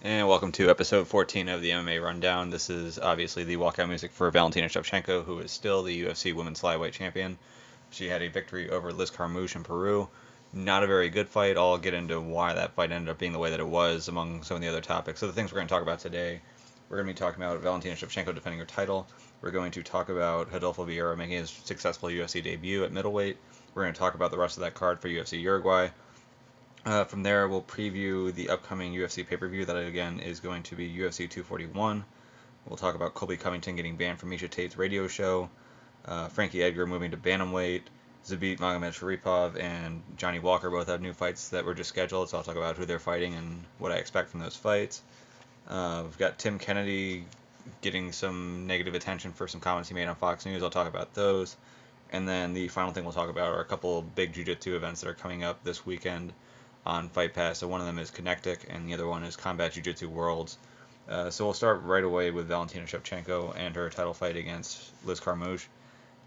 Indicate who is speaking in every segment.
Speaker 1: And welcome to episode 14 of the MMA Rundown. This is obviously the walkout music for Valentina Shevchenko, who is still the UFC Women's Flyweight Champion. She had a victory over Liz Carmouche in Peru. Not a very good fight. I'll get into why that fight ended up being the way that it was among some of the other topics. So the things we're going to talk about today, we're going to be talking about Valentina Shevchenko defending her title. We're going to talk about Rodolfo Vieira making his successful UFC debut at middleweight. We're going to talk about the rest of that card for UFC Uruguay. From there, we'll preview the upcoming UFC pay-per-view that, again, is going to be UFC 241. We'll talk about Colby Covington getting banned from Meisa Tate's radio show, Frankie Edgar moving to bantamweight, Zabit Magomedsharipov and Johnny Walker both have new fights that were just scheduled, so I'll talk about who they're fighting and what I expect from those fights. We've got Tim Kennedy getting some negative attention for some comments he made on Fox News. I'll talk about those. And then the final thing we'll talk about are a couple big jiu-jitsu events that are coming up this weekend on Fight Pass. So one of them is Kinektic, and the other one is Combat Jiu-Jitsu Worlds. So we'll start right away with Valentina Shevchenko and her title fight against Liz Carmouche.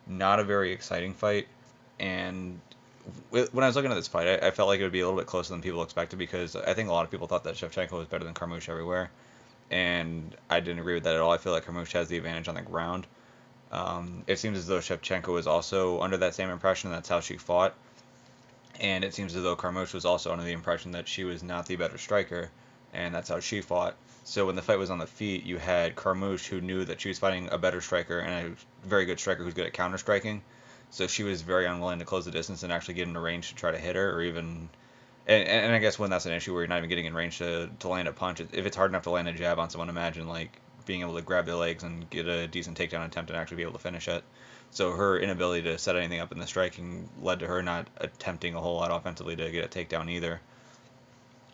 Speaker 1: Not a very exciting fight, and when I was looking at this fight, I felt like it would be a little bit closer than people expected because I think a lot of people thought that Shevchenko was better than Carmouche everywhere, and I didn't agree with that at all. I feel like Carmouche has the advantage on the ground. It seems as though Shevchenko was also under that same impression. That's how she fought. And it seems as though Carmouche was also under the impression that she was not the better striker, and that's how she fought. So when the fight was on the feet, you had Carmouche, who knew that she was fighting a better striker and a very good striker who's good at counter striking. So she was very unwilling to close the distance and actually get into range to try to hit her, or even. And I guess when that's an issue where you're not even getting in range to land a punch, if it's hard enough to land a jab on someone, imagine like being able to grab their legs and get a decent takedown attempt and actually be able to finish it. So her inability to set anything up in the striking led to her not attempting a whole lot offensively to get a takedown either.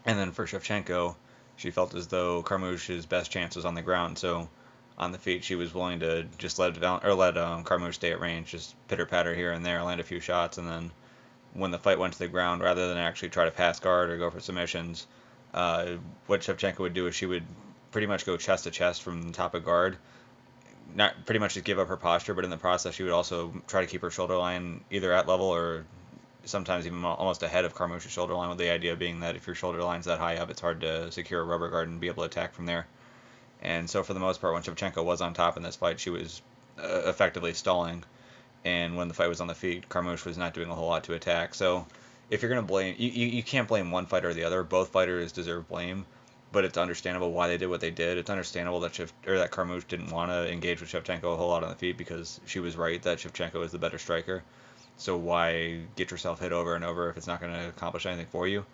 Speaker 1: And then for Shevchenko, she felt as though Carmouche's best chance was on the ground. So on the feet, she was willing to just let Carmouche stay at range, just pitter patter here and there, land a few shots, and then when the fight went to the ground, rather than actually try to pass guard or go for submissions, what Shevchenko would do is she would pretty much go chest to chest from the top of guard, not pretty much just give up her posture, but in the process she would also try to keep her shoulder line either at level or sometimes even almost ahead of Carmouche's shoulder line, with the idea being that if your shoulder line's that high up, it's hard to secure a rubber guard and be able to attack from there. And so for the most part, when Shevchenko was on top in this fight, she was effectively stalling. And when the fight was on the feet, Carmouche was not doing a whole lot to attack. So if you're going to blame, you can't blame one fighter or the other. Both fighters deserve blame, but it's understandable why they did what they did. It's understandable that that Carmouche didn't want to engage with Shevchenko a whole lot on the feet because she was right that Shevchenko is the better striker. So why get yourself hit over and over if it's not going to accomplish anything for you?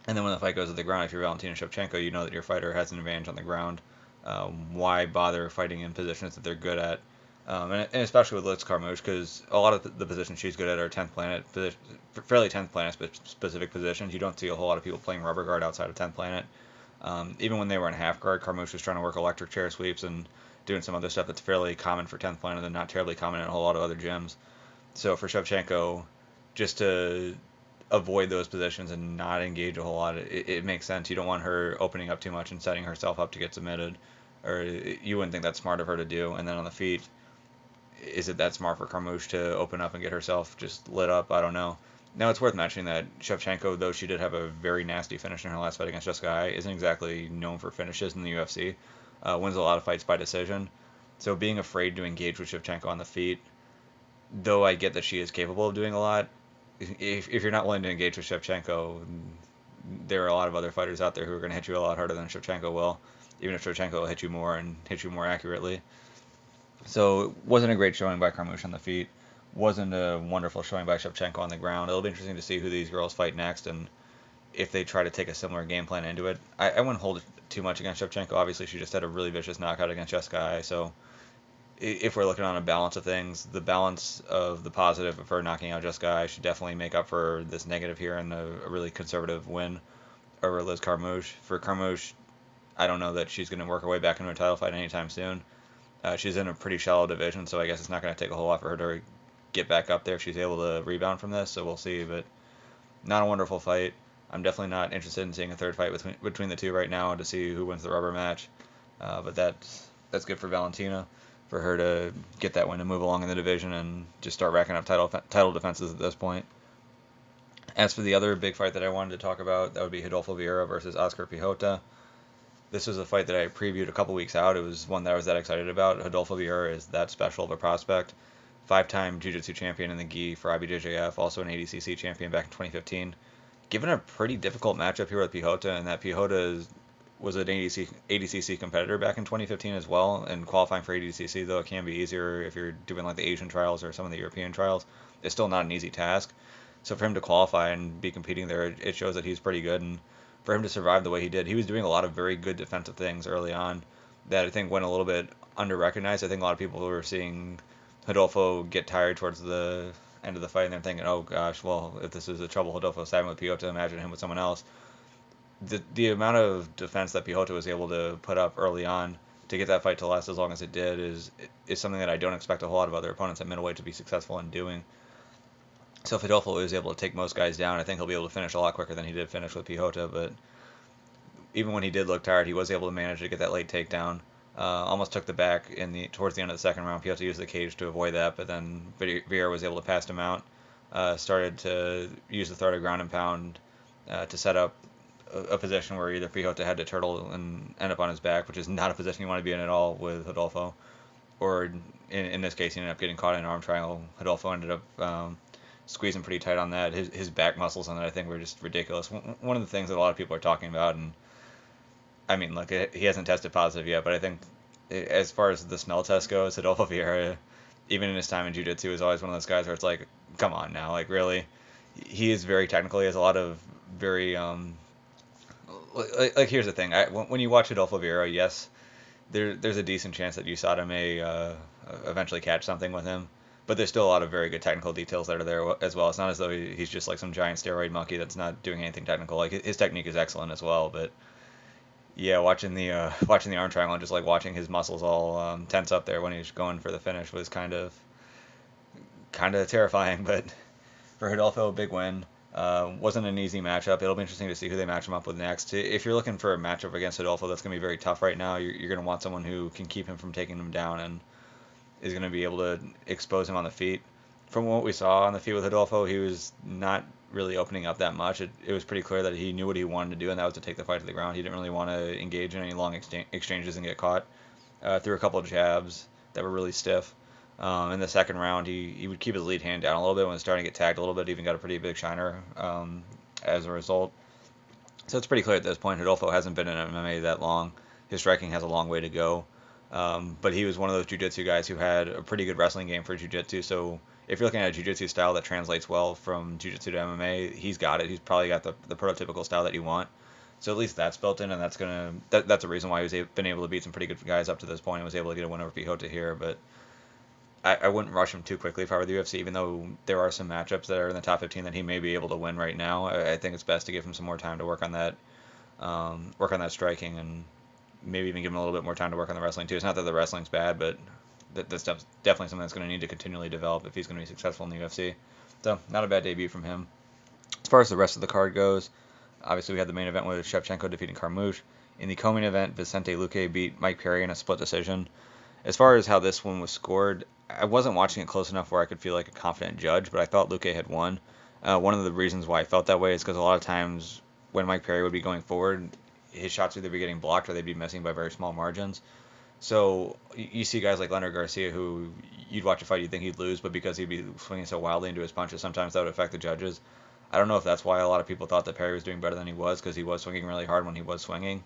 Speaker 1: And then when the fight goes to the ground, if you're Valentina Shevchenko, you know that your fighter has an advantage on the ground. Why bother fighting in positions that they're good at? And especially with Liz Carmouche, because a lot of the positions she's good at are 10th planet, fairly 10th planet specific positions. You don't see a whole lot of people playing rubber guard outside of 10th planet. Even when they were in half guard, Carmouche was trying to work electric chair sweeps and doing some other stuff that's fairly common for 10th planet and not terribly common in a whole lot of other gyms. So for Shevchenko, just to avoid those positions and not engage a whole lot, it makes sense. You don't want her opening up too much and setting herself up to get submitted, or you wouldn't think that's smart of her to do. And then on the feet, is it that smart for Carmouche to open up and get herself just lit up? I don't know. Now, it's worth mentioning that Shevchenko, though she did have a very nasty finish in her last fight against Jessica Eye, isn't exactly known for finishes in the UFC. Wins a lot of fights by decision. So being afraid to engage with Shevchenko on the feet, though I get that she is capable of doing a lot, if you're not willing to engage with Shevchenko, there are a lot of other fighters out there who are going to hit you a lot harder than Shevchenko will, even if Shevchenko will hit you more and hit you more accurately. So it wasn't a great showing by Carmouche on the feet. Wasn't a wonderful showing by Shevchenko on the ground. It'll be interesting to see who these girls fight next and if they try to take a similar game plan into it. I wouldn't hold it too much against Shevchenko. Obviously, she just had a really vicious knockout against Jessica Eye. So if we're looking on a balance of things, the balance of the positive of her knocking out Jessica Eye should definitely make up for this negative here and a really conservative win over Liz Carmouche. For Carmouche, I don't know that she's going to work her way back into a title fight anytime soon. She's in a pretty shallow division, so I guess it's not going to take a whole lot for her to get back up there if she's able to rebound from this, so we'll see. But not a wonderful fight. I'm definitely not interested in seeing a third fight between the two right now to see who wins the rubber match. But that's good for Valentina, for her to get that win and move along in the division and just start racking up title defenses at this point. As for the other big fight that I wanted to talk about, that would be Rodolfo Vieira versus Oscar Pihota. This was a fight that I previewed a couple weeks out. It was one that I was that excited about. Rodolfo Vieira is that special of a prospect. Five-time Jiu-Jitsu champion in the gi for IBJJF, also an ADCC champion back in 2015. Given a pretty difficult matchup here with Pihota, and that Pihota was an ADCC competitor back in 2015 as well, and qualifying for ADCC, though it can be easier if you're doing like the Asian trials or some of the European trials, it's still not an easy task. So for him to qualify and be competing there, it shows that he's pretty good, and for him to survive the way he did, he was doing a lot of very good defensive things early on that I think went a little bit under-recognized. I think a lot of people were seeing Rodolfo get tired towards the end of the fight, and they're thinking, oh gosh, well, if this is the trouble Rodolfo's having with Pihota, imagine him with someone else. The amount of defense that Pihota was able to put up early on to get that fight to last as long as it did is something that I don't expect a whole lot of other opponents at middleweight to be successful in doing. So if Rodolfo is able to take most guys down, I think he'll be able to finish a lot quicker than he did finish with Pihota, but even when he did look tired, he was able to manage to get that late takedown. Almost took the back towards the end of the second round. Pihota used the cage to avoid that, but then Vieira was able to pass him out. Started to use the throw to ground and pound to set up a position where either Pihota had to turtle and end up on his back, which is not a position you want to be in at all with Rodolfo, or in this case, he ended up getting caught in an arm triangle. Rodolfo ended up squeezing pretty tight on that. His back muscles on that, I think, were just ridiculous. One of the things that a lot of people are talking about, and I mean, look, he hasn't tested positive yet, but I think as far as the smell test goes, Rodolfo Vieira, even in his time in Jiu-Jitsu, is always one of those guys where it's like, come on now, like really, he is very technical. He has a lot of very like here's the thing. When you watch Rodolfo Vieira, yes, there's a decent chance that USADA may eventually catch something with him, but there's still a lot of very good technical details that are there as well. It's not as though he's just like some giant steroid monkey that's not doing anything technical. Like his technique is excellent as well, but yeah, watching the arm triangle and just like watching his muscles all tense up there when he was going for the finish was kind of terrifying. But for Rodolfo, a big win. Wasn't an easy matchup. It'll be interesting to see who they match him up with next. If you're looking for a matchup against Rodolfo that's going to be very tough right now, you're going to want someone who can keep him from taking him down and is going to be able to expose him on the feet. From what we saw on the feet with Rodolfo, he was not really opening up that much. It was pretty clear that he knew what he wanted to do, and that was to take the fight to the ground. He didn't really want to engage in any long exchanges and get caught. Threw a couple of jabs that were really stiff. In the second round, he would keep his lead hand down a little bit when it was starting to get tagged a little bit. Even got a pretty big shiner as a result. So it's pretty clear at this point, Rodolfo hasn't been in MMA that long. His striking has a long way to go. But he was one of those jiu-jitsu guys who had a pretty good wrestling game for jiu-jitsu. So if you're looking at a jiu-jitsu style that translates well from jiu-jitsu to MMA, he's got it. He's probably got the prototypical style that you want. So at least that's built in, and that's a reason why he's been able to beat some pretty good guys up to this point and was able to get a win over Pihota here. But I wouldn't rush him too quickly if I were the UFC, even though there are some matchups that are in the top 15 that he may be able to win right now. I think it's best to give him some more time to work on that striking, and maybe even give him a little bit more time to work on the wrestling too. It's not that the wrestling's bad, but that's definitely something that's going to need to continually develop if he's going to be successful in the UFC. So not a bad debut from him. As far as the rest of the card goes, obviously we had the main event with Shevchenko defeating Carmouche. In the co-main event, Vicente Luque beat Mike Perry in a split decision. As far as how this one was scored, I wasn't watching it close enough where I could feel like a confident judge, but I thought Luque had won. One of the reasons why I felt that way is because a lot of times when Mike Perry would be going forward, his shots would either be getting blocked or they'd be missing by very small margins. So you see guys like Leonard Garcia who you'd watch a fight, you'd think he'd lose, but because he'd be swinging so wildly into his punches, sometimes that would affect the judges. I don't know if that's why a lot of people thought that Perry was doing better than he was, because he was swinging really hard when he was swinging.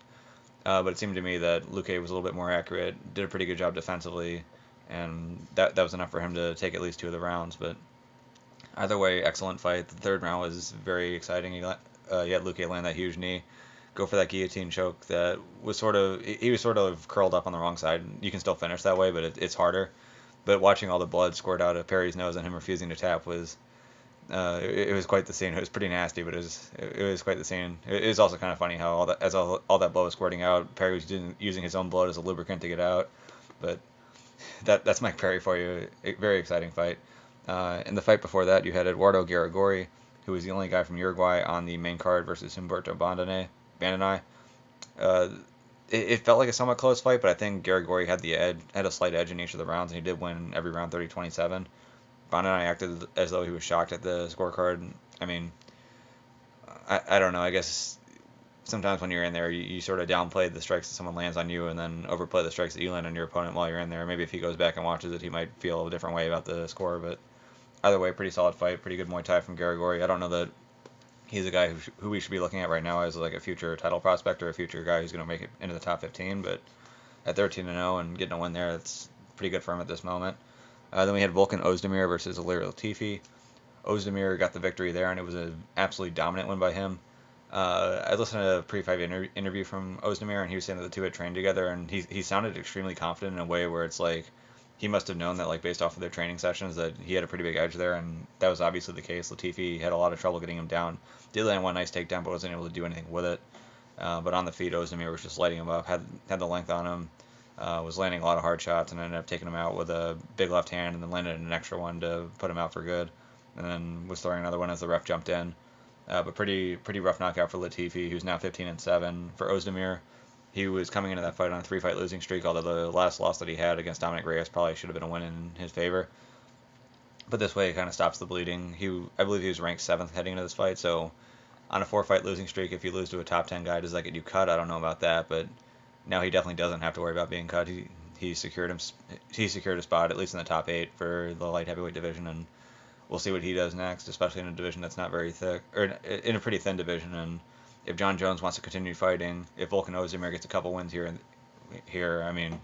Speaker 1: But it seemed to me that Luque was a little bit more accurate, did a pretty good job defensively, and that was enough for him to take at least 2 of the rounds. But either way, excellent fight. The third round was very exciting. He had Luque land that huge knee, go for that guillotine choke that was he was sort of curled up on the wrong side. You can still finish that way, but it's harder. But watching all the blood squirt out of Perry's nose and him refusing to tap was it was quite the scene. It was pretty nasty, but it was quite the scene. It was also kind of funny how all that blood was squirting out, Perry was using his own blood as a lubricant to get out. But that's Mike Perry for you. Very exciting fight. In the fight before that, you had Eduardo Garagori, who was the only guy from Uruguay on the main card, versus Humberto Bandonai. It felt like a somewhat close fight, but I think Garagori had a slight edge in each of the rounds, and he did win every round 30-27. Bandonai acted as though he was shocked at the scorecard. I mean, I don't know. I guess sometimes when you're in there, you sort of downplay the strikes that someone lands on you and then overplay the strikes that you land on your opponent while you're in there. Maybe if he goes back and watches it, he might feel a different way about the score. But either way, pretty solid fight, pretty good Muay Thai from Garagori. I don't know that he's a guy who we should be looking at right now as like a future title prospect or a future guy who's going to make it into the top 15. But at 13-0 and getting a win there, that's pretty good for him at this moment. Then we had Volkan Ozdemir versus Ilir Latifi. Ozdemir got the victory there, and it was an absolutely dominant win by him. I listened to a pre-fight interview from Ozdemir, and he was saying that the two had trained together, and he sounded extremely confident in a way where it's like he must have known that, like, based off of their training sessions, that he had a pretty big edge there, and that was obviously the case. Latifi had a lot of trouble getting him down. Did land one nice takedown, but wasn't able to do anything with it. But on the feet, Ozdemir was just lighting him up, had the length on him, was landing a lot of hard shots, and ended up taking him out with a big left hand, and then landed an extra one to put him out for good, and then was throwing another one as the ref jumped in. But pretty rough knockout for Latifi, who's now 15-7. For Ozdemir, he was coming into that fight on a 3-fight losing streak, although the last loss that he had against Dominic Reyes probably should have been a win in his favor. But this way, it kind of stops the bleeding. I believe he was ranked 7th heading into this fight, so on a 4-fight losing streak, if you lose to a top 10 guy, does that get you cut? I don't know about that, but now he definitely doesn't have to worry about being cut. He secured a spot, at least in the top 8 for the light heavyweight division, and we'll see what he does next, especially in a division that's not very thick, or in a pretty thin division. And if John Jones wants to continue fighting, if Volkan Ozdemir gets a couple wins here, I mean,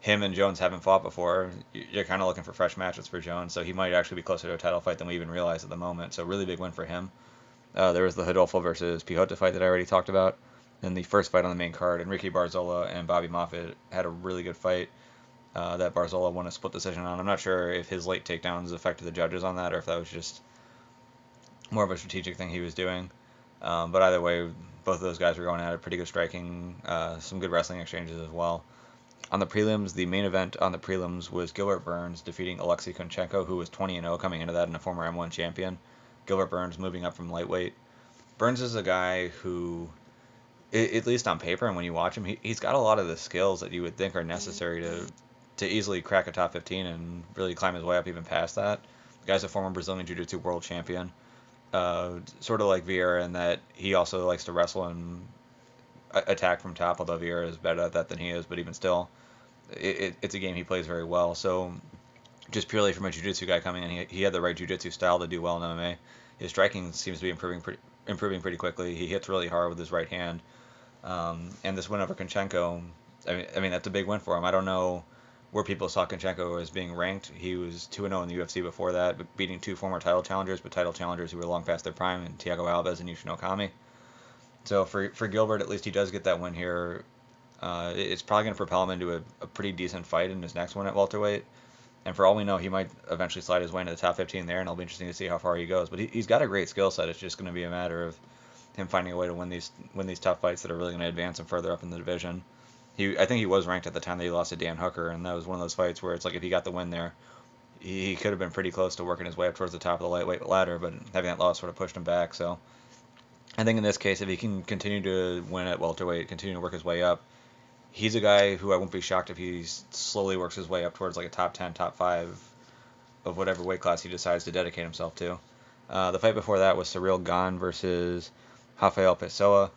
Speaker 1: him and Jones haven't fought before. You're kind of looking for fresh matchups for Jones, so he might actually be closer to a title fight than we even realize at the moment. So really big win for him. There was the Rodolfo versus Pihota fight that I already talked about. Then the first fight on the main card, Enrique Barzola and Bobby Moffitt had a really good fight. That Barzola won a split decision on. I'm not sure if his late takedowns affected the judges on that or if that was just more of a strategic thing he was doing. But either way, both of those guys were going at it. Pretty good striking, some good wrestling exchanges as well. On the prelims, the main event on the prelims was Gilbert Burns defeating Alexei Kunchenko, who was 20-0 coming into that and a former M1 champion. Gilbert Burns moving up from lightweight. Burns is a guy who, at least on paper and when you watch him, he's got a lot of the skills that you would think are necessary to easily crack a top 15 and really climb his way up even past that. The guy's a former Brazilian Jiu-Jitsu world champion, sort of like Vieira in that he also likes to wrestle and attack from top, although Vieira is better at that than he is, but even still, it's a game he plays very well. So just purely from a Jiu-Jitsu guy coming in, he had the right Jiu-Jitsu style to do well in MMA. His striking seems to be improving pretty quickly. He hits really hard with his right hand. And this win over Kunchenko, I mean that's a big win for him. I don't know where people saw Kunchenko as being ranked. He was 2-0 in the UFC before that, beating 2 former title challengers, but title challengers who were long past their prime, and Thiago Alves and Yushin Okami. So for Gilbert, at least he does get that win here. It's probably going to propel him into a pretty decent fight in his next one at welterweight. And for all we know, he might eventually slide his way into the top 15 there, and it'll be interesting to see how far he goes. But he's got a great skill set. It's just going to be a matter of him finding a way to win these tough fights that are really going to advance him further up in the division. I think he was ranked at the time that he lost to Dan Hooker, and that was one of those fights where it's like if he got the win there, he could have been pretty close to working his way up towards the top of the lightweight ladder, but having that loss sort of pushed him back. So I think in this case, if he can continue to win at welterweight, continue to work his way up, he's a guy who I won't be shocked if he slowly works his way up towards like a top 10, top 5 of whatever weight class he decides to dedicate himself to. The fight before that was Cyril Gane versus Rafael Pessoa.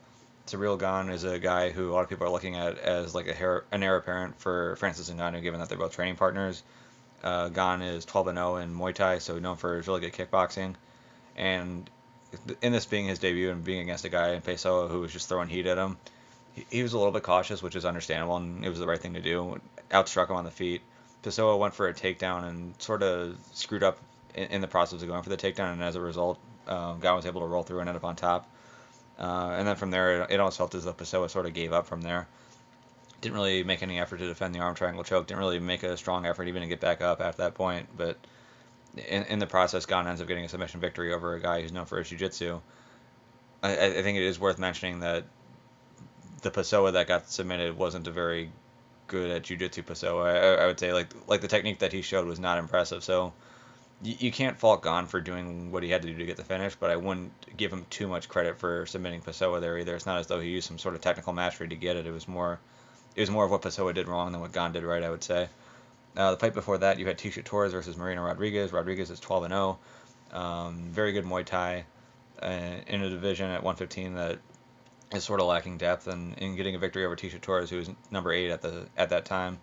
Speaker 1: Cyril Gane is a guy who a lot of people are looking at as like an heir apparent for Francis Ngannou, given that they're both training partners. Gane is 12-0 in Muay Thai, so known for his really good kickboxing. And in this being his debut and being against a guy in Pessoa who was just throwing heat at him, he was a little bit cautious, which is understandable, and it was the right thing to do. Outstruck him on the feet. Pessoa went for a takedown and sort of screwed up in the process of going for the takedown, and as a result, Gane was able to roll through and end up on top. And then from there, it almost felt as though Pessoa sort of gave up from there. Didn't really make any effort to defend the arm triangle choke. Didn't really make a strong effort even to get back up after that point. But in the process, Gane ends up getting a submission victory over a guy who's known for his jiu-jitsu. I think it is worth mentioning that the Pessoa that got submitted wasn't a very good at jiu-jitsu Pessoa. I would say like the technique that he showed was not impressive. So you can't fault Gane for doing what he had to do to get the finish, but I wouldn't give him too much credit for submitting Pessoa there either. It's not as though he used some sort of technical mastery to get it. It was more of what Pessoa did wrong than what Gane did right, I would say. The fight before that, you had Tisha Torres versus Marina Rodriguez. Rodriguez is 12-0. Very good Muay Thai in a division at 115 that is sort of lacking depth, and in getting a victory over Tisha Torres, who was number 8 at that time,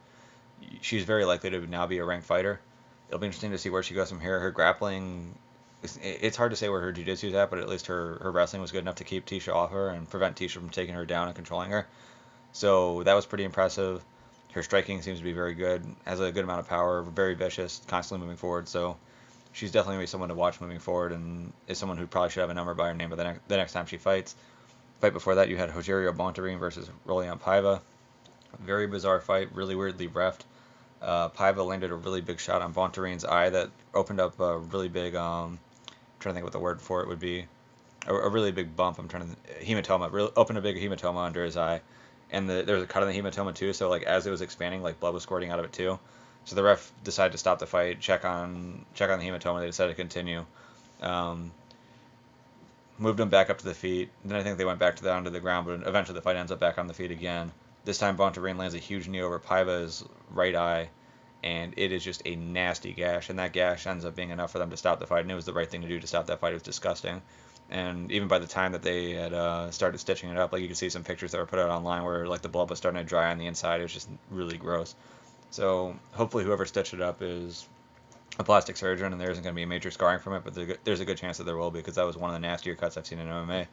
Speaker 1: she's very likely to now be a ranked fighter. It'll be interesting to see where she goes from here. Her grappling, it's hard to say where her jiu-jitsu is at, but at least her wrestling was good enough to keep Tisha off her and prevent Tisha from taking her down and controlling her. So that was pretty impressive. Her striking seems to be very good, has a good amount of power, very vicious, constantly moving forward. So she's definitely going to be someone to watch moving forward, and is someone who probably should have a number by her name the next time she fights. Fight before that, you had Rogerio Bontorin versus Rolian Paiva. Very bizarre fight, really weirdly reffed. Paiva landed a really big shot on Bontorin's eye that opened up a really big, trying to think what the word for it would be, a really big bump. I'm trying to hematoma. Opened a big hematoma under his eye, and there was a cut in the hematoma too. So like as it was expanding, like blood was squirting out of it too. So the ref decided to stop the fight, check on the hematoma. They decided to continue. Um, Moved him back up to the feet. Then I think they went back down to the ground, but eventually the fight ends up back on the feet again. This time Bontorin lands a huge knee over Paiva's right eye, and it is just a nasty gash. And that gash ends up being enough for them to stop the fight, and it was the right thing to do to stop that fight. It was disgusting. And even by the time that they had started stitching it up, like you could see some pictures that were put out online where like the blood was starting to dry on the inside. It was just really gross. So hopefully whoever stitched it up is a plastic surgeon, and there isn't going to be a major scarring from it, but there's a good chance that there will be, because that was one of the nastier cuts I've seen in MMA.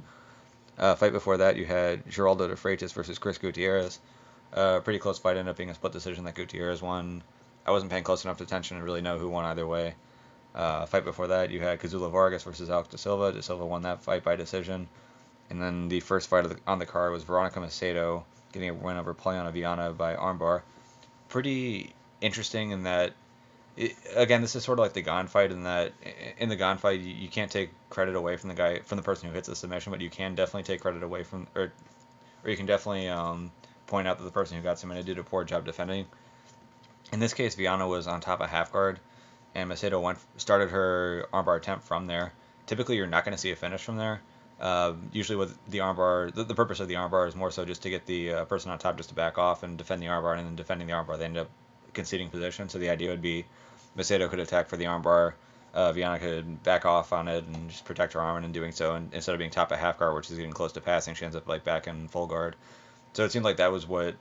Speaker 1: Fight before that, you had Geraldo de Freitas versus Chris Gutierrez. Pretty close fight, ended up being a split decision that Gutierrez won. I wasn't paying close enough attention to really know who won either way. Fight before that, you had Kazula Vargas versus Alex De Silva. De Silva won that fight by decision. And then the first fight on the card was Veronica Macedo getting a win over Polyana Viana by armbar. Pretty interesting in that, again, this is sort of like the Gon fight, in that in the Gon fight you can't take credit away from the person who hits the submission, but you can definitely take credit away from, or you can definitely point out that the person who got submitted did a poor job defending. In this case, Viana was on top of half guard, and Macedo started her armbar attempt from there. Typically, you're not going to see a finish from there. Usually, with the armbar, the purpose of the armbar is more so just to get the person on top just to back off and defend the armbar, and then defending the armbar, they end up conceding position. So the idea would be Macedo could attack for the armbar, Viana could back off on it and just protect her arm, and in doing so, and instead of being top of half guard, which is getting close to passing, she ends up like back in full guard. So it seemed like that was what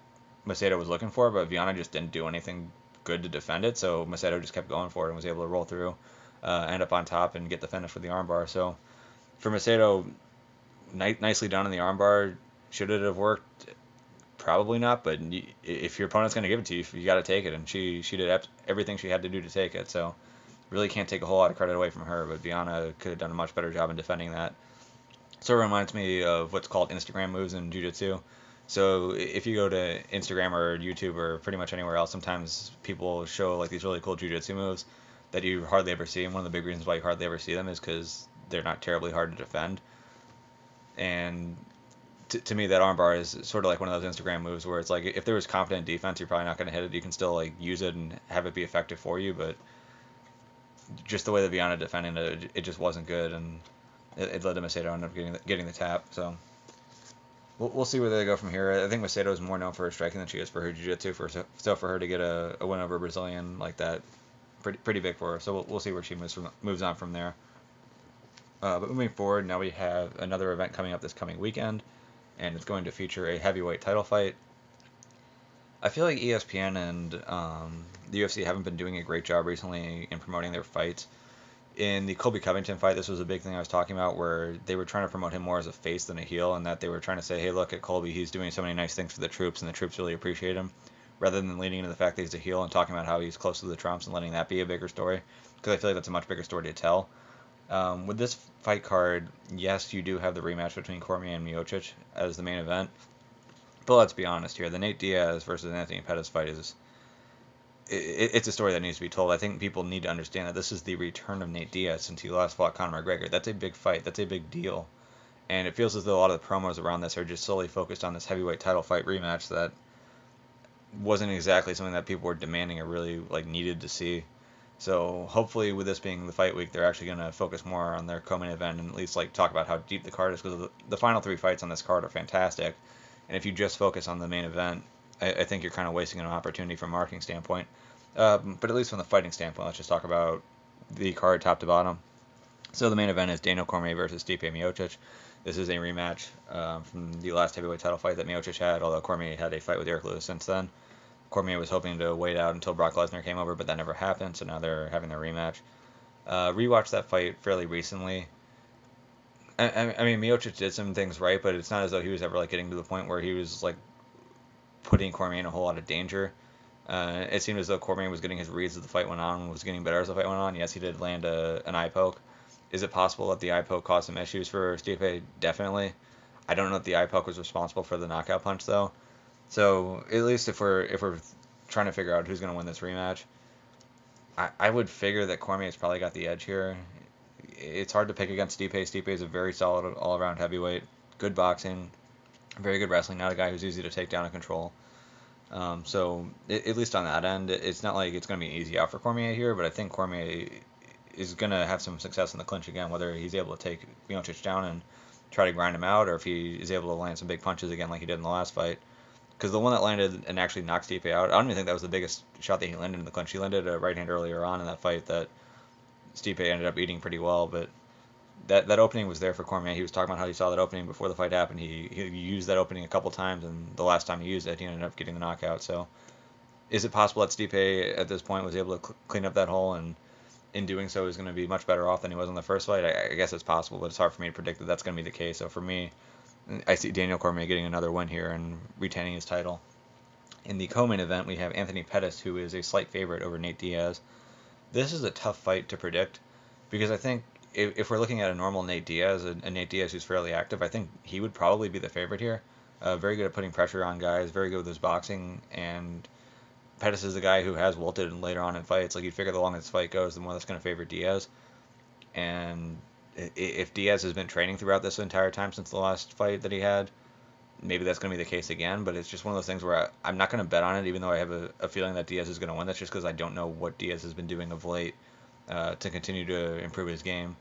Speaker 1: Macedo was looking for, but Viana just didn't do anything good to defend it, so Macedo just kept going for it and was able to roll through, end up on top, and get the finish with the armbar. So for Macedo, nicely done in the armbar. Should it have worked? Probably not, but if your opponent's going to give it to you, you got to take it, and she did everything she had to do to take it, so really can't take a whole lot of credit away from her, but Viana could have done a much better job in defending that. Sort of reminds me of what's called Instagram moves in Jiu-Jitsu. So if you go to Instagram or YouTube or pretty much anywhere else, sometimes people show like these really cool Jiu-Jitsu moves that you hardly ever see, and one of the big reasons why you hardly ever see them is because they're not terribly hard to defend. And to me, that armbar is sort of like one of those Instagram moves where it's like, if there was confident defense, you're probably not going to hit it. You can still like use it and have it be effective for you, but just the way that Viana defended it, it just wasn't good, and it led to Macedo end up getting the tap. So we'll see where they go from here. I think Macedo is more known for her striking than she is for her jiu-jitsu. So for her to get a win over a Brazilian like that, pretty big for her. So we'll see where she moves on from there. But moving forward, now we have another event coming up this coming weekend, and it's going to feature a heavyweight title fight. I feel like ESPN and the UFC haven't been doing a great job recently in promoting their fights. In the Colby Covington fight, this was a big thing I was talking about, where they were trying to promote him more as a face than a heel, and that they were trying to say, hey, look at Colby, he's doing so many nice things for the troops, and the troops really appreciate him, rather than leaning into the fact that he's a heel and talking about how he's close to the Trumps and letting that be a bigger story, because I feel like that's a much bigger story to tell. With this fight card, yes, you do have the rematch between Cormier and Miocic as the main event, but let's be honest here, the Nate Diaz versus Anthony Pettis fight it's a story that needs to be told. I think people need to understand that this is the return of Nate Diaz since he last fought Conor McGregor. That's a big fight. That's a big deal. And it feels as though a lot of the promos around this are just solely focused on this heavyweight title fight rematch that wasn't exactly something that people were demanding or really like needed to see. So hopefully with this being the fight week, they're actually going to focus more on their co-main event and at least like talk about how deep the card is, because the final 3 fights on this card are fantastic. And if you just focus on the main event, I think you're kind of wasting an opportunity from a marketing standpoint. But at least from the fighting standpoint, let's just talk about the card top to bottom. So the main event is Daniel Cormier versus Stipe Miocic. This is a rematch from the last heavyweight title fight that Miocic had, although Cormier had a fight with Derek Lewis since then. Cormier was hoping to wait out until Brock Lesnar came over, but that never happened, so now they're having their rematch. Rewatched that fight fairly recently. I mean, Miocic did some things right, but it's not as though he was ever like getting to the point where he was like putting Cormier in a whole lot of danger. It seemed as though Cormier was getting his reads as the fight went on, was getting better as the fight went on. Yes, he did land an eye poke. Is it possible that the eye poke caused some issues for Stipe? Definitely. I don't know if the eye poke was responsible for the knockout punch though. So at least if we're trying to figure out who's going to win this rematch, I would figure that Cormier's probably got the edge here. It's hard to pick against Stipe. Stipe is a very solid all-around heavyweight, good boxing, very good wrestling. Not a guy who's easy to take down and control. So at least on that end, it's not like it's going to be an easy out for Cormier here, but I think Cormier is going to have some success in the clinch again, whether he's able to take Miocic down and try to grind him out, or if he is able to land some big punches again like he did in the last fight. Because the one that landed and actually knocked Stipe out, I don't even think that was the biggest shot that he landed in the clinch. He landed a right hand earlier on in that fight that Stipe ended up eating pretty well, but that opening was there for Cormier. He was talking about how he saw that opening before the fight happened. He used that opening a couple times, and the last time he used it, he ended up getting the knockout. So, is it possible that Stipe at this point was able to clean up that hole, and in doing so, is going to be much better off than he was in the first fight? I guess it's possible, but it's hard for me to predict that that's going to be the case. So for me, I see Daniel Cormier getting another win here and retaining his title. In the co-main event, we have Anthony Pettis, who is a slight favorite over Nate Diaz. This is a tough fight to predict because I think if we're looking at a normal Nate Diaz, a Nate Diaz who's fairly active, I think he would probably be the favorite here. Very good at putting pressure on guys, very good with his boxing, and Pettis is the guy who has wilted later on in fights. Like, you'd figure the longer this fight goes, the more that's going to favor Diaz. And if Diaz has been training throughout this entire time since the last fight that he had, maybe that's going to be the case again. But it's just one of those things where I'm not going to bet on it, even though I have a feeling that Diaz is going to win. That's just because I don't know what Diaz has been doing of late to continue to improve his game.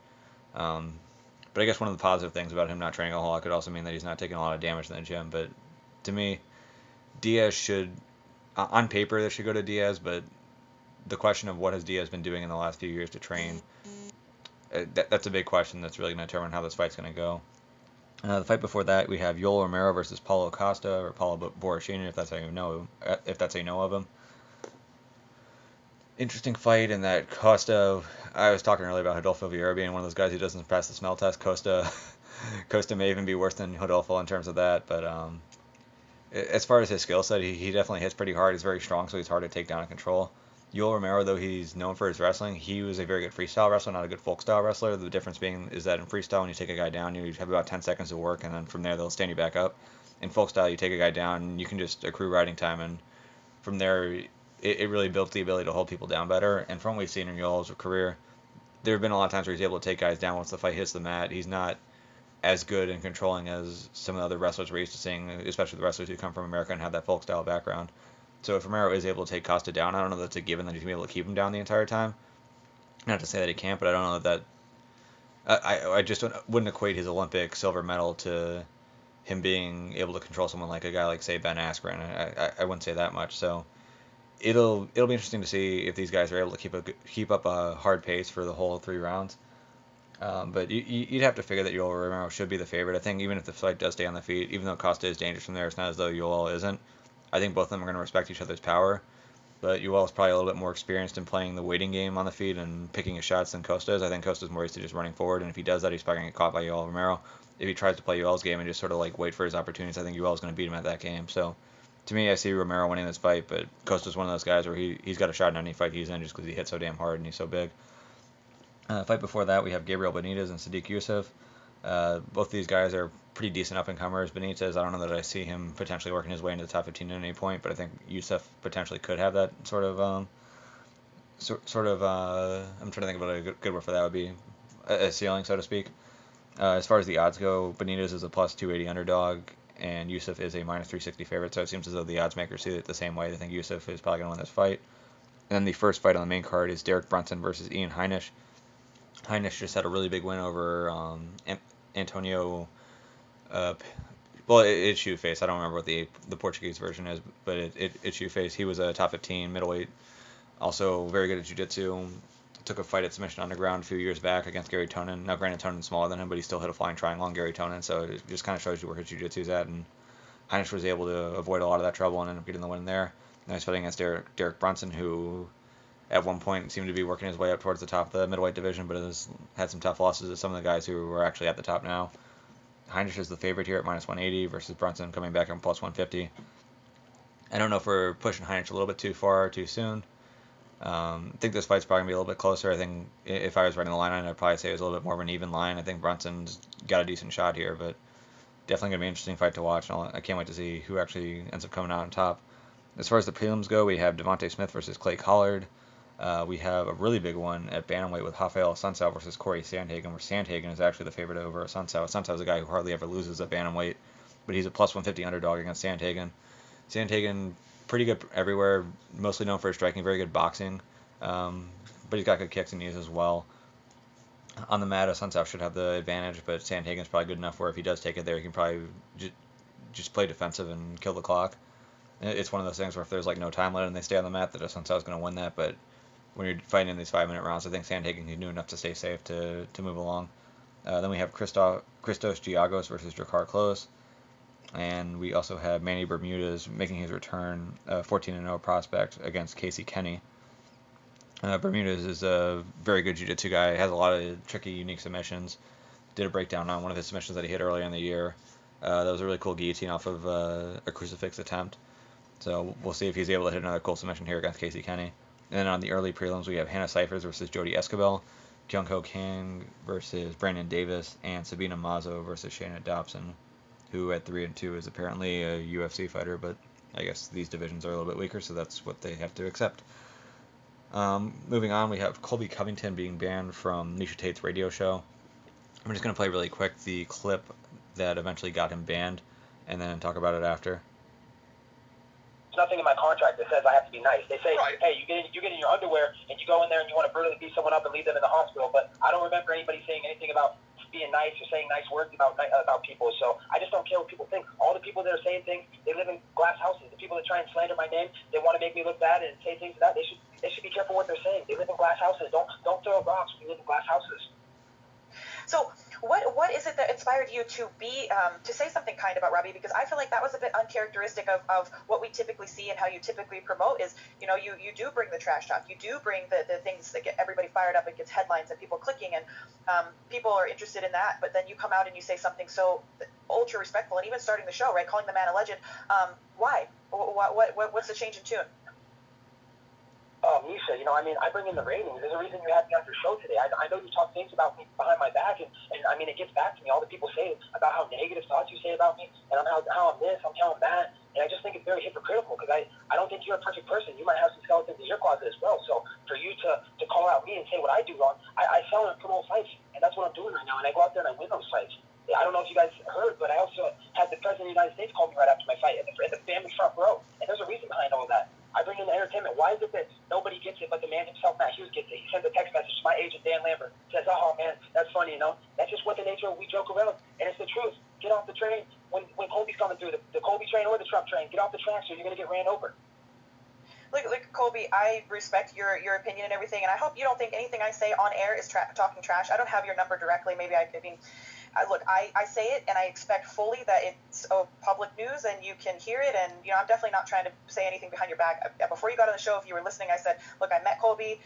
Speaker 1: But I guess one of the positive things about him not training a whole lot could also mean that he's not taking a lot of damage in the gym. But to me, Diaz should, on paper, this should go to Diaz. But the question of what has Diaz been doing in the last few years to train, that's a big question that's really going to determine how this fight's going to go. The fight before that, we have Yoel Romero versus Paulo Costa, or Paulo Borrachini, if that's how you know of him. Interesting fight in that Costa. I was talking earlier about Rodolfo Vieira being one of those guys who doesn't pass the smell test. Costa may even be worse than Rodolfo in terms of that. But as far as his skill set, he definitely hits pretty hard. He's very strong, so he's hard to take down and control. Yoel Romero, though he's known for his wrestling, he was a very good freestyle wrestler, not a good folk style wrestler. The difference being is that in freestyle, when you take a guy down, you have about 10 seconds of work, and then from there they'll stand you back up. In folk style, you take a guy down, and you can just accrue riding time, and from there, it really built the ability to hold people down better. And from what we've seen in Yoel's career, there have been a lot of times where he's able to take guys down once the fight hits the mat. He's not as good and controlling as some of the other wrestlers we're used to seeing, especially the wrestlers who come from America and have that folk style background. So if Romero is able to take Costa down, I don't know that it's a given that he's going to be able to keep him down the entire time. Not to say that he can't, but I don't know that I just wouldn't equate his Olympic silver medal to him being able to control someone like a guy like, say, Ben Askren. I wouldn't say that much. So it'll be interesting to see if these guys are able to keep up a hard pace for the whole 3 rounds. But you'd have to figure that Yoel Romero should be the favorite. I think even if the fight does stay on the feet, even though Costa is dangerous from there, it's not as though Yoel isn't. I think both of them are going to respect each other's power, but Yoel is probably a little bit more experienced in playing the waiting game on the feet and picking his shots than Costa is. I think Costa's more used to just running forward, and if he does that, he's probably going to get caught by Yoel Romero. If he tries to play Yoel's game and just sort of like wait for his opportunities, I think Yoel's going to beat him at that game. So to me, I see Romero winning this fight, but Costa's one of those guys where he's got a shot in any fight he's in just because he hits so damn hard and he's so big. Fight before that, we have Gabriel Benitez and Sadiq Youssef. Both these guys are pretty decent up-and-comers. Benitez, I don't know that I see him potentially working his way into the top 15 at any point, but I think Youssef potentially could have that sort of, I'm trying to think about a good word for that would be a ceiling, so to speak. As far as the odds go, Benitez is a plus 280 underdog, and Youssef is a minus 360 favorite, so it seems as though the odds makers see it the same way. They think Youssef is probably going to win this fight. And then the first fight on the main card is Derek Brunson versus Ian Heinisch. Heinisch just had a really big win over Antonio. It's Shoeface. I don't remember what the Portuguese version is, but it's Shoeface. He was a top 15 middleweight, also very good at jiu-jitsu. took a fight at Submission Underground a few years back against Gary Tonin. Now, granted, Tonin's smaller than him, but he still hit a flying triangle on Gary Tonin, so it just kind of shows you where his jiu-jitsu's at, and Heinisch was able to avoid a lot of that trouble and ended up getting the win there. And he's fighting against Derek Brunson, who at one point seemed to be working his way up towards the top of the middleweight division, but has had some tough losses to some of the guys who are actually at the top now. Heinisch is the favorite here at -180 versus Brunson coming back on +150. I don't know if we're pushing Heinisch a little bit too far too soon. I think this fight's probably going to be a little bit closer. I think if I was running the line on it, I'd probably say it was a little bit more of an even line. I think Brunson's got a decent shot here, but definitely going to be an interesting fight to watch. And I can't wait to see who actually ends up coming out on top. As far as the prelims go, we have Devontae Smith versus Clay Collard. We have a really big one at bantamweight with Rafael Assunção versus Corey Sandhagen, where Sandhagen is actually the favorite over Assunção. Assunção is a guy who hardly ever loses at bantamweight, but he's a +150 underdog against Sandhagen. Sandhagen, pretty good everywhere, mostly known for his striking, very good boxing, but he's got good kicks and knees as well. On the mat, Assunção should have the advantage, but Sandhagen's probably good enough where if he does take it there, he can probably just play defensive and kill the clock. It's one of those things where if there's like no time limit and they stay on the mat, that Assunção's going to win that, but when you're fighting in these 5-minute rounds, I think Sandhagen can do enough to stay safe to move along. Then we have Christos Giagos versus Drakkar Klose. And we also have Manny Bermudez making his return, 14-0 prospect against Casey Kenny. Bermudez is a very good jiu-jitsu guy, has a lot of tricky, unique submissions. Did a breakdown on one of his submissions that he hit earlier in the year. That was a really cool guillotine off of a crucifix attempt. So we'll see if he's able to hit another cool submission here against Casey Kenny. And then on the early prelims, we have Hannah Cyphers versus Jody Escobar, Kyung-Ho Kang versus Brandon Davis, and Sabina Mazo versus Shayna Dobson, who at 3-2 is apparently a UFC fighter, but I guess these divisions are a little bit weaker, so that's what they have to accept. Moving on, we have Colby Covington being banned from Meisa Tate's radio show. I'm just going to play really quick the clip that eventually got him banned, and then talk about it after.
Speaker 2: There's nothing in my contract that says I have to be nice. They say, hey, you get in your underwear and you go in there and you want to brutally beat someone up and leave them in the hospital, but I don't remember anybody saying anything about being nice or saying nice words about people. So I just don't care what people think. All the people that are saying things, they live in glass houses. The people that try and slander my name, they want to make me look bad and say things like that. They should be careful what they're saying. They live in glass houses. Don't throw rocks when you live in glass houses.
Speaker 3: So what is it that inspired you to say something kind about Robbie? Because I feel like that was a bit uncharacteristic of what we typically see and how you typically promote is, you do bring the trash talk. You do bring the things that get everybody fired up and gets headlines and people clicking and people are interested in that. But then you come out and you say something so ultra respectful and even starting the show, right, calling the man a legend. Why? What's the change in tune?
Speaker 2: Meisa, I bring in the ratings. There's a reason you had me on your show today. I know you talk things about me behind my back, and it gets back to me. All the people say about how negative thoughts you say about me, and how I'm this, I'm how I'm that, and I just think it's very hypocritical because I don't think you're a perfect person. You might have some skeletons in your closet as well. So for you to call out me and say what I do wrong, I sell and promote fights, and that's what I'm doing right now, and I go out there and I win those fights. I don't know if you guys heard, but I also had the President of the United States call me right after my fight in the family front row, and there's a reason behind all that. I bring in the entertainment. Why is it that nobody gets it but the man himself, Matt Hughes, gets it? He sends a text message to my agent, Dan Lambert, says, oh, man, that's funny, That's just what the nature of we joke around, and it's the truth. Get off the train when Colby's coming through, the Colby train or the Trump train. Get off the tracks or you're going to get ran over.
Speaker 3: Look, Colby, I respect your opinion and everything, and I hope you don't think anything I say on air is talking trash. I don't have your number directly. Maybe look, I say it, and I expect fully that it's public news, and you can hear it, and, I'm definitely not trying to say anything behind your back. Before you got on the show, if you were listening, I said, look, I met Colby,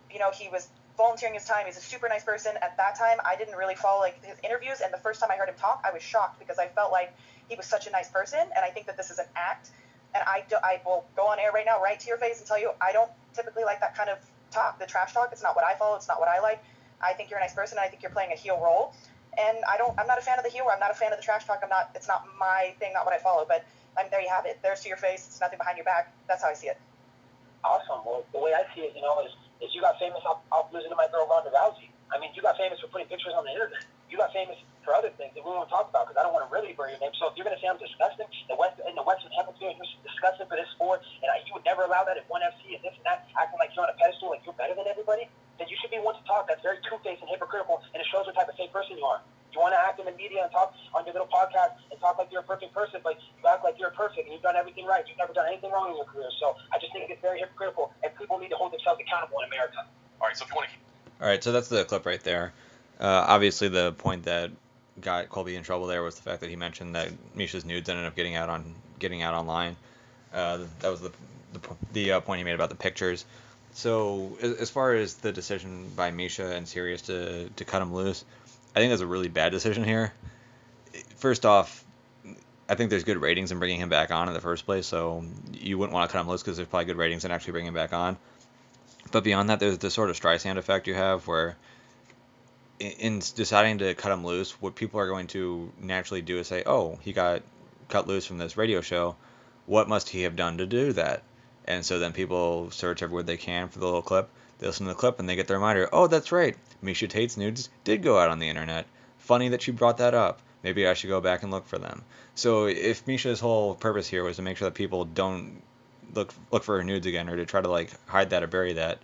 Speaker 3: he was volunteering his time, he's a super nice person. At that time, I didn't really follow, his interviews, and the first time I heard him talk, I was shocked, because I felt like he was such a nice person, and I think that this is an act, and I will go on air right now, right to your face, and tell you, I don't typically like that kind of talk, the trash talk. It's not what I follow, it's not what I like. I think you're a nice person, and I think you're playing a heel role. And I'm not a fan of the heel. I'm not a fan of the trash talk. It's not my thing, not what I follow. But there you have it. There's to your face. It's nothing behind your back. That's how I see it.
Speaker 2: Awesome. Well, the way I see it, is you got famous off losing to my girl Ronda Rousey. You got famous for putting pictures on the internet. You got famous for other things that we won't talk about because I don't want to really burn your name. So if you're going to say I'm disgusting, in the Western Hemisphere, you're disgusting for this sport, and you would never allow that at ONE FC and this and that, acting like you're on a pedestal, like you're better than everybody, then you should be one to talk. That's very two-faced and hypocritical, and it shows what type of fake person you are. You want to act in the media and talk on your little podcast and talk like you're a perfect person, but you act like you're perfect and you've done everything right. You've never done anything wrong in your career. So I just think it's very hypocritical, and people need to hold themselves accountable in America.
Speaker 4: All right, right, so if you want to...
Speaker 1: All right, so that's the clip right there. Obviously, the point that got Colby in trouble there was the fact that he mentioned that Misha's nudes ended up getting out online. That was the point he made about the pictures. So as far as the decision by Misha and Sirius to cut him loose, I think that's a really bad decision here. First off, I think there's good ratings in bringing him back on in the first place, so you wouldn't want to cut him loose because there's probably good ratings in actually bringing him back on. But beyond that, there's the sort of Streisand effect you have where in deciding to cut him loose, what people are going to naturally do is say, oh, he got cut loose from this radio show. What must he have done to do that? And so then people search everywhere they can for the little clip. They listen to the clip and they get their reminder, oh, that's right. Meisa Tate's nudes did go out on the internet. Funny that she brought that up. Maybe I should go back and look for them. So if Misha's whole purpose here was to make sure that people don't look for her nudes again or to try to like hide that or bury that,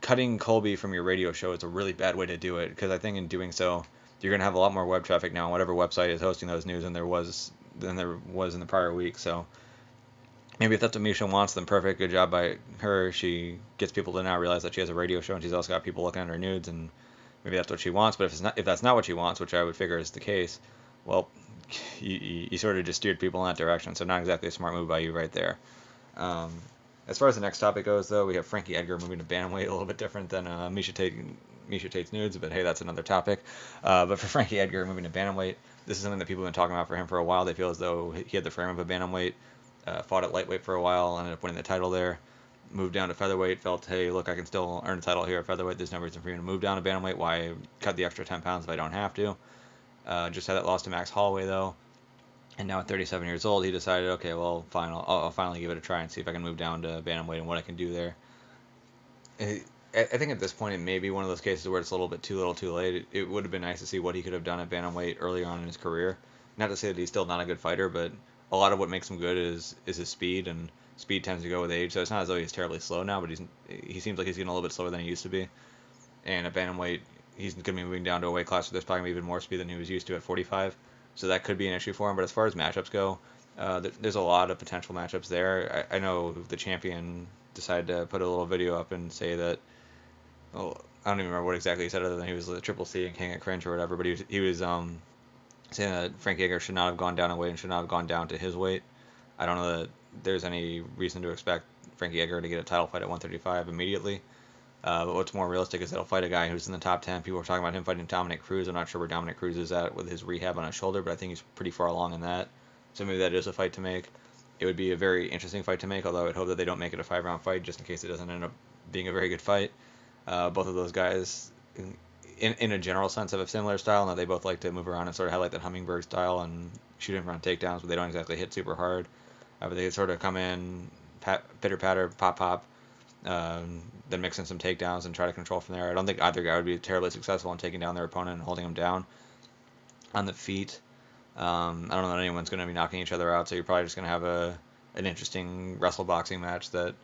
Speaker 1: cutting Colby from your radio show is a really bad way to do it, because I think in doing so, you're going to have a lot more web traffic now on whatever website is hosting those news than there was in the prior week. So maybe if that's what Misha wants, then perfect. Good job by her. She gets people to now realize that she has a radio show and she's also got people looking at her nudes, and maybe that's what she wants. But if that's not what she wants, which I would figure is the case, well, you sort of just steered people in that direction. So not exactly a smart move by you right there. As far as the next topic goes, though, we have Frankie Edgar moving to bantamweight, a little bit different than Meisa Tate's nudes, but hey, that's another topic. But for Frankie Edgar moving to bantamweight, this is something that people have been talking about for him for a while. They feel as though he had the frame of a bantamweight, fought at lightweight for a while, ended up winning the title there, moved down to featherweight, felt, hey, look, I can still earn a title here at featherweight. There's no reason for me to move down to bantamweight. Why cut the extra 10 pounds if I don't have to? Just had that loss to Max Holloway, though. And now at 37 years old, he decided, okay, well, fine, I'll finally give it a try and see if I can move down to bantamweight and what I can do there. I think at this point it may be one of those cases where it's a little bit too little too late. It would have been nice to see what he could have done at bantamweight earlier on in his career. Not to say that he's still not a good fighter, but a lot of what makes him good is his speed, and speed tends to go with age. So it's not as though he's terribly slow now, but he seems like he's getting a little bit slower than he used to be. And at bantamweight, he's going to be moving down to a weight class where there's probably going to be even more speed than he was used to at 45. So that could be an issue for him. But as far as matchups go, there's a lot of potential matchups there. I know the champion decided to put a little video up and say that, well, I don't even remember what exactly he said other than he was the Triple C and King of Cringe or whatever. But he was saying that Frankie Edgar should not have gone down in weight and should not have gone down to his weight. I don't know that there's any reason to expect Frankie Edgar to get a title fight at 135 immediately. But what's more realistic is that he'll fight a guy who's in the top 10. People are talking about him fighting Dominic Cruz. I'm not sure where Dominic Cruz is at with his rehab on his shoulder, but I think he's pretty far along in that. So maybe that is a fight to make. It would be a very interesting fight to make, although I would hope that they don't make it a 5-round fight just in case it doesn't end up being a very good fight. Both of those guys, in a general sense, have a similar style, and they both like to move around and sort of have like that hummingbird style and shoot in front takedowns, but they don't exactly hit super hard. But they sort of come in, pitter patter, pop pop. Then mix in some takedowns and try to control from there. I don't think either guy would be terribly successful in taking down their opponent and holding him down on the feet. I don't know that anyone's going to be knocking each other out, so you're probably just going to have an interesting wrestle boxing match that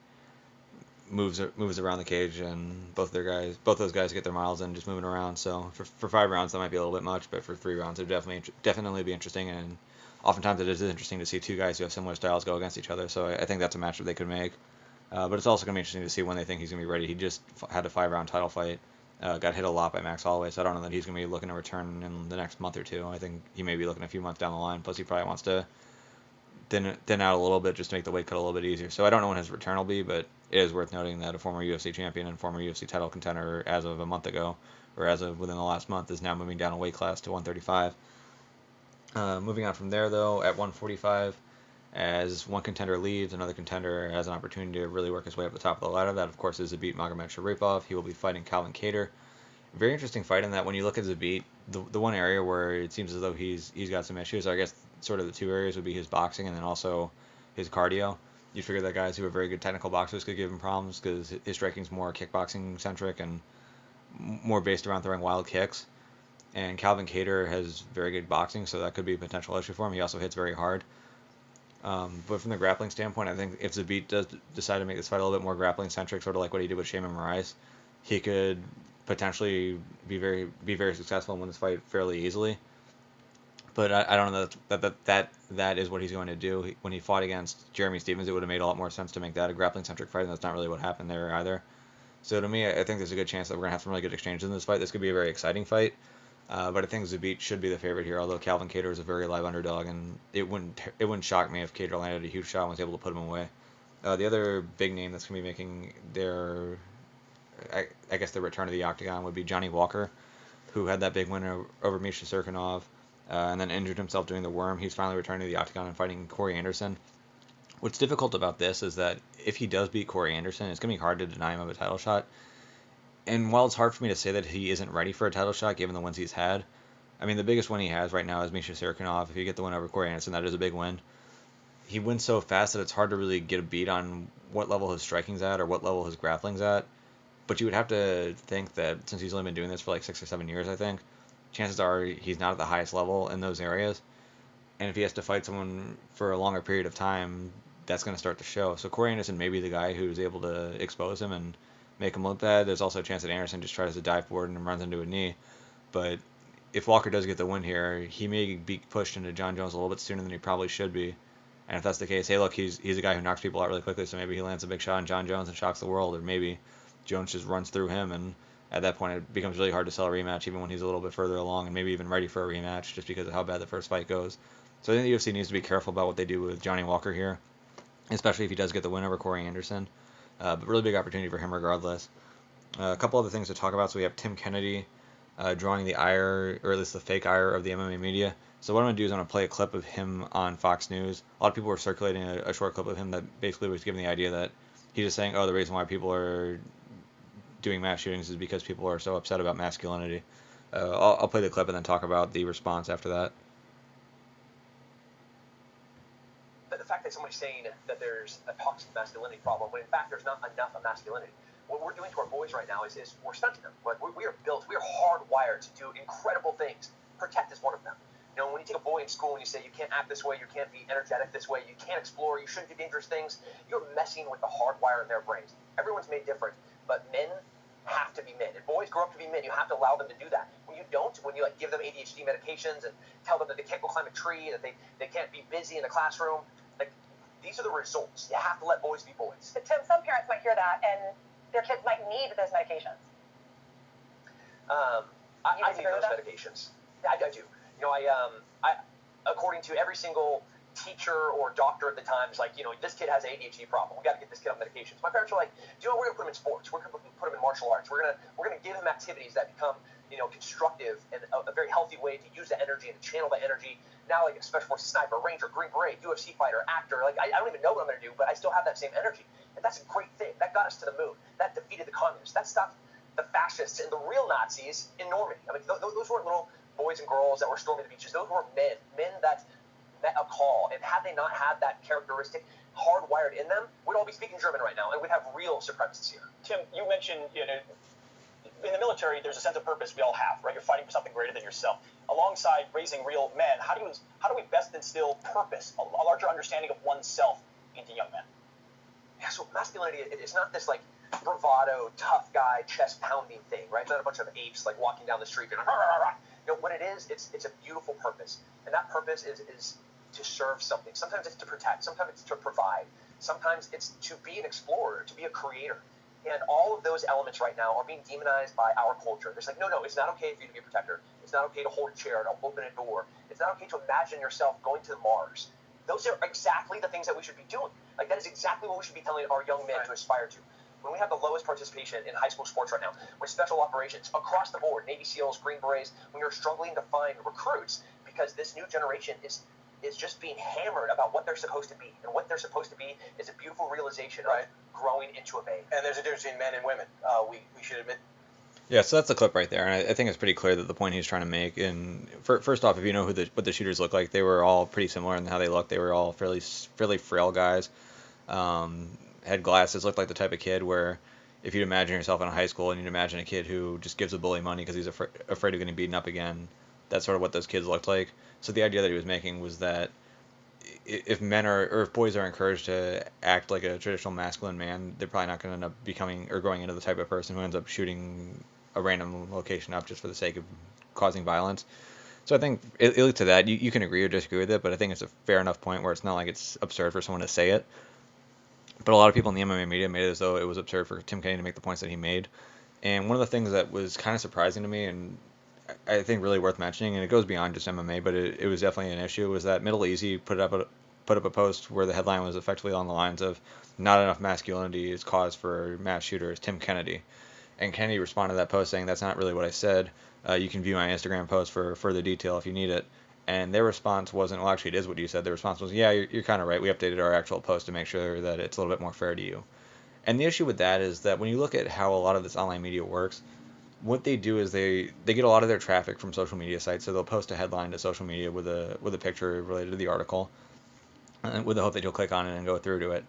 Speaker 1: moves around the cage, and both those guys get their miles in just moving around. So for 5 rounds that might be a little bit much, but for 3 rounds it would definitely be interesting. And oftentimes it is interesting to see two guys who have similar styles go against each other. So I think that's a match that they could make. But it's also going to be interesting to see when they think he's going to be ready. He just had a 5-round title fight, got hit a lot by Max Holloway, so I don't know that he's going to be looking to return in the next month or two. I think he may be looking a few months down the line. Plus, he probably wants to thin out a little bit just to make the weight cut a little bit easier. So I don't know when his return will be, but it is worth noting that a former UFC champion and former UFC title contender as of a month ago, or as of within the last month, is now moving down a weight class to 135. Moving on from there, though, at 145, as one contender leaves, another contender has an opportunity to really work his way up the top of the ladder. That, of course, is Zabit Magomedsharipov. He will be fighting Calvin Kattar. Very interesting fight in that when you look at Zabit, the one area where it seems as though he's got some issues, I guess sort of the two areas would be his boxing and then also his cardio. You'd figure that guys who are very good technical boxers could give him problems because his striking's more kickboxing centric and more based around throwing wild kicks. And Calvin Kattar has very good boxing, so that could be a potential issue for him. He also hits very hard. But from the grappling standpoint, I think if Zabit does decide to make this fight a little bit more grappling centric, sort of like what he did with Shaman Moraes, he could potentially be very successful and win this fight fairly easily. But I don't know that is what he's going to do. When he fought against Jeremy Stephens, it would have made a lot more sense to make that a grappling centric fight, and that's not really what happened there either. So to me, I think there's a good chance that we're going to have some really good exchanges in this fight. This could be a very exciting fight. But I think Zabit should be the favorite here, although Calvin Kattar is a very live underdog, and it wouldn't shock me if Kattar landed a huge shot and was able to put him away. The other big name that's going to be making I guess the return to the octagon would be Johnny Walker, who had that big win over Meisa Tate, and then injured himself doing the worm. He's finally returning to the octagon and fighting Corey Anderson. What's difficult about this is that if he does beat Corey Anderson, it's going to be hard to deny him of a title shot. And while it's hard for me to say that he isn't ready for a title shot given the wins he's had, I mean, the biggest win he has right now is Meisa Tate. If you get the win over Corey Anderson, that is a big win. He wins so fast that it's hard to really get a beat on what level his striking's at or what level his grappling's at. But you would have to think that since he's only been doing this for like 6 or 7 years, I think, chances are he's not at the highest level in those areas. And if he has to fight someone for a longer period of time, that's going to start to show. So Corey Anderson may be the guy who's able to expose him and make him look bad. There's also a chance that Anderson just tries to dive forward and runs into a knee. But if Walker does get the win here, he may be pushed into Jon Jones a little bit sooner than he probably should be. And if that's the case, hey, look, he's a guy who knocks people out really quickly, so maybe he lands a big shot on Jon Jones and shocks the world, or maybe Jones just runs through him, and at that point it becomes really hard to sell a rematch even when he's a little bit further along and maybe even ready for a rematch just because of how bad the first fight goes. So I think the UFC needs to be careful about what they do with Johnny Walker here, especially if he does get the win over Corey Anderson. But really big opportunity for him regardless. A couple other things to talk about. So we have Tim Kennedy drawing the ire, or at least the fake ire of the MMA media. So what I'm going to do is I'm going to play a clip of him on Fox News. A lot of people were circulating a short clip of him that basically was giving the idea that he's just saying, oh, the reason why people are doing mass shootings is because people are so upset about masculinity. I'll play the clip and then talk about the response after that.
Speaker 4: The fact that somebody's saying that there's a toxic masculinity problem, when in fact there's not enough of masculinity. What we're doing to our boys right now is we're stunting them. Like we are built, we are hardwired to do incredible things. Protect is one of them. You know, when you take a boy in school and you say you can't act this way, you can't be energetic this way, you can't explore, you shouldn't do dangerous things, you're messing with the hardwire in their brains. Everyone's made different, but men have to be men. If boys grow up to be men, you have to allow them to do that. When you don't, when you like give them ADHD medications and tell them that they can't go climb a tree, that they can't be busy in the classroom, like these are the results. You have to let boys be boys.
Speaker 5: But Tim, some parents might hear that and their kids might need those medications.
Speaker 4: I need those medications. I do. You know, I according to every single teacher or doctor at the time, is like, you know, this kid has an ADHD problem. We got to get this kid on medications. My parents are like, do you know, we're gonna put him in sports. We're gonna put him in martial arts. We're gonna give him activities that become, you know, constructive and a very healthy way to use that energy and to channel that energy. Now, like a special forces sniper, ranger, Green Beret, UFC fighter, actor, like I don't even know what I'm gonna do, but I still have that same energy, and that's a great thing. That got us to the moon. That defeated the communists. That stopped the fascists and the real Nazis in Normandy. I mean, those weren't little boys and girls that were storming the beaches. Those were men that met a call, and had they not had that characteristic hardwired in them, we'd all be speaking German right now, and we'd have real supremacists here.
Speaker 6: Tim, you mentioned, you know, in the military, there's a sense of purpose we all have, right? You're fighting for something greater than yourself. Alongside raising real men, how do we best instill purpose, a larger understanding of oneself into young men?
Speaker 4: Yeah, so masculinity, it's not this like bravado, tough guy, chest pounding thing, right? It's not a bunch of apes like walking down the street and rah, rah, rah. You know, what it is, it's a beautiful purpose, and that purpose is to serve something. Sometimes it's to protect, sometimes it's to provide, sometimes it's to be an explorer, to be a creator. And all of those elements right now are being demonized by our culture. It's like, no, it's not okay for you to be a protector. It's not okay to hold a chair, to open a door. It's not okay to imagine yourself going to Mars. Those are exactly the things that we should be doing. Like, that is exactly what we should be telling our young men to aspire to. When we have the lowest participation in high school sports right now, with special operations across the board, Navy SEALs, Green Berets, when you're struggling to find recruits because this new generation is just being hammered about what they're supposed to be. And what they're supposed to be is a beautiful realization of growing into a man.
Speaker 6: And there's a difference between men and women, we should admit.
Speaker 1: Yeah, so that's the clip right there, and I think it's pretty clear that the point he's trying to make. And first off, if you know what the shooters look like, they were all pretty similar in how they looked. They were all fairly frail guys. Had glasses, looked like the type of kid where if you'd imagine yourself in high school and you'd imagine a kid who just gives a bully money because he's afraid of getting beaten up again, that's sort of what those kids looked like. So the idea that he was making was that if men or if boys are encouraged to act like a traditional masculine man, they're probably not going to end up becoming or growing into the type of person who ends up shooting a random location up just for the sake of causing violence. So I think, at least to that, you can agree or disagree with it, but I think it's a fair enough point where it's not like it's absurd for someone to say it. but a lot of people in the MMA media made it as though it was absurd for Tim Kennedy to make the points that he made. And one of the things that was kind of surprising to me, and I think really worth mentioning, and it goes beyond just MMA, but it was definitely an issue, was that Middle Easy put up a post where the headline was effectively on the lines of "Not enough masculinity is cause for mass shooters, Tim Kennedy." And Kennedy responded to that post saying, "That's not really what I said. You can view my Instagram post for further detail if you need it." And their response wasn't, "Well, actually, it is what you said." Their response was, "Yeah, you're kind of right. We updated our actual post to make sure that it's a little bit more fair to you." And the issue with that is that when you look at how a lot of this online media works, what they do is they get a lot of their traffic from social media sites. So they'll post a headline to social media with a picture related to the article, with the hope that you'll click on it and go through to it.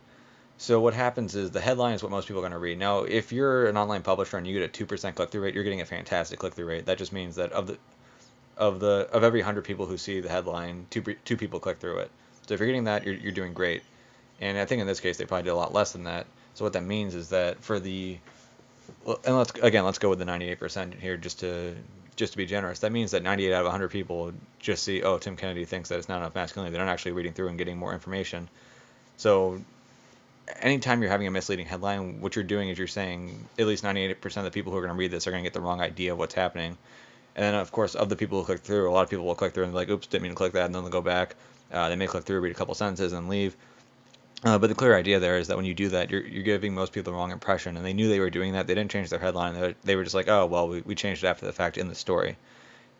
Speaker 1: So what happens is the headline is what most people are going to read. Now, if you're an online publisher and you get a 2% click-through rate, you're getting a fantastic click-through rate. That just means that of every 100 people who see the headline, two people click through it. So if you're getting that, you're doing great. And I think in this case they probably did a lot less than that. So what that means is that for the, and let's go with the 98% here just to be generous. That means that 98 out of 100 people just see, oh, Tim Kennedy thinks that it's not enough masculinity. They're not actually reading through and getting more information. So anytime you're having a misleading headline, what you're doing is you're saying at least 98% of the people who are going to read this are going to get the wrong idea of what's happening. And then, of course, of the people who click through, a lot of people will click through and be like, oops, didn't mean to click that, and then they'll go back. They may click through, read a couple sentences, and leave. But the clear idea there is that when you do that, you're giving most people the wrong impression, and they knew they were doing that. They didn't change their headline. They were just like, oh, well, we changed it after the fact in the story.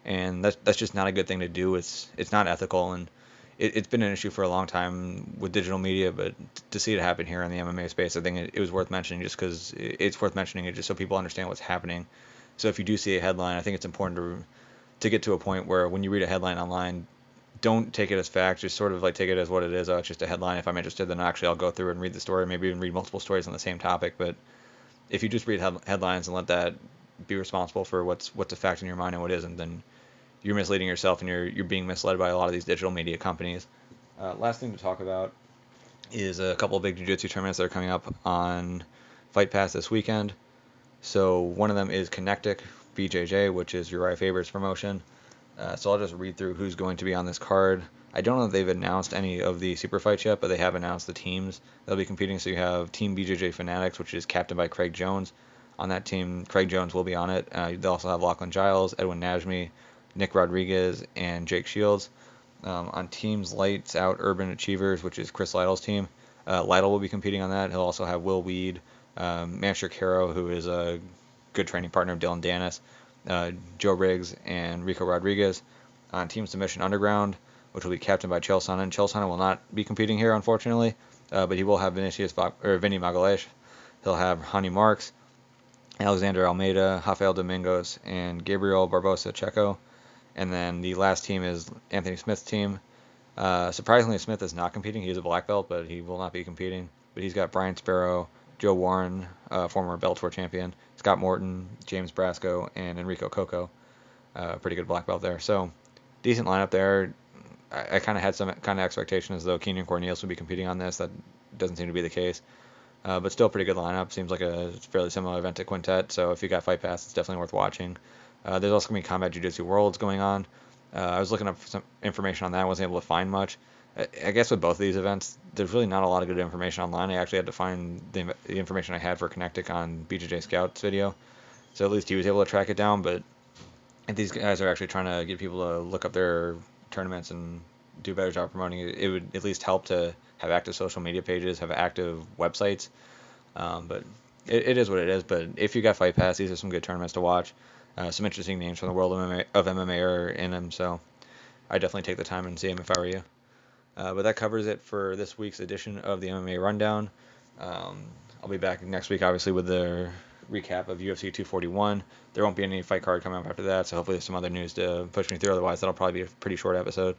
Speaker 1: And that's just not a good thing to do. It's not ethical, and it's been an issue for a long time with digital media, but to see it happen here in the MMA space, I think it was worth mentioning just because it's worth mentioning it just so people understand what's happening. So if you do see a headline, I think it's important to get to a point where when you read a headline online, don't take it as fact, just sort of like take it as what it is. Oh, it's just a headline. If I'm interested, then actually I'll go through and read the story, maybe even read multiple stories on the same topic. But if you just read headlines and let that be responsible for what's a fact in your mind and what isn't, then you're misleading yourself and you're being misled by a lot of these digital media companies. Last thing to talk about is a couple of big jiu-jitsu tournaments that are coming up on Fight Pass this weekend. So one of them is Kinektic BJJ, which is Uriah Faber's promotion. So I'll just read through who's going to be on this card. I don't know if they've announced any of the super fights yet, but they have announced the teams that'll be competing. So you have Team BJJ Fanatics, which is captained by Craig Jones. On that team, Craig Jones will be on it. They also have Lachlan Giles, Edwin Najmi, Nick Rodriguez, and Jake Shields. On Teams Lights Out Urban Achievers, which is Chris Lytle's team, Lytle will be competing on that. He'll also have Will Weed, Master Caro, who is a good training partner of Dylan Dennis, Joe Riggs, and Rico Rodriguez. On Team Submission Underground, which will be captained by Chael Sonnen. Chael Sonnen will not be competing here, unfortunately, but he will have Vinny Magalhaes. He'll have Hani Marks, Alexander Almeida, Rafael Domingos, and Gabriel Barbosa Checo. And then the last team is Anthony Smith's team. Surprisingly, Smith is not competing. He is a black belt, but he will not be competing. But he's got Brian Sparrow, Joe Warren, former Bellator champion, Scott Morton, James Brasco, and Enrico Coco. Pretty good black belt there. So decent lineup there. I kind of had some kind of expectation as though Keenan Cornelius would be competing on this. That doesn't seem to be the case. But still pretty good lineup. Seems like a fairly similar event to Quintet. So if you got Fight Pass, it's definitely worth watching. There's also going to be Combat Jiu-Jitsu Worlds going on. I was looking up some information on that. I wasn't able to find much. I guess with both of these events, there's really not a lot of good information online. I actually had to find the information I had for Kinektic on BJJ Scout's video. So at least he was able to track it down. But if these guys are actually trying to get people to look up their tournaments and do a better job promoting it, it would at least help to have active social media pages, have active websites. But it is what it is. But if you got Fight Pass, these are some good tournaments to watch. Some interesting names from the world of MMA are in them, so I definitely take the time and see them if I were you. But that covers it for this week's edition of the MMA Rundown. I'll be back next week, obviously, with the recap of UFC 241. There won't be any fight card coming up after that, so hopefully there's some other news to push me through. Otherwise, that'll probably be a pretty short episode.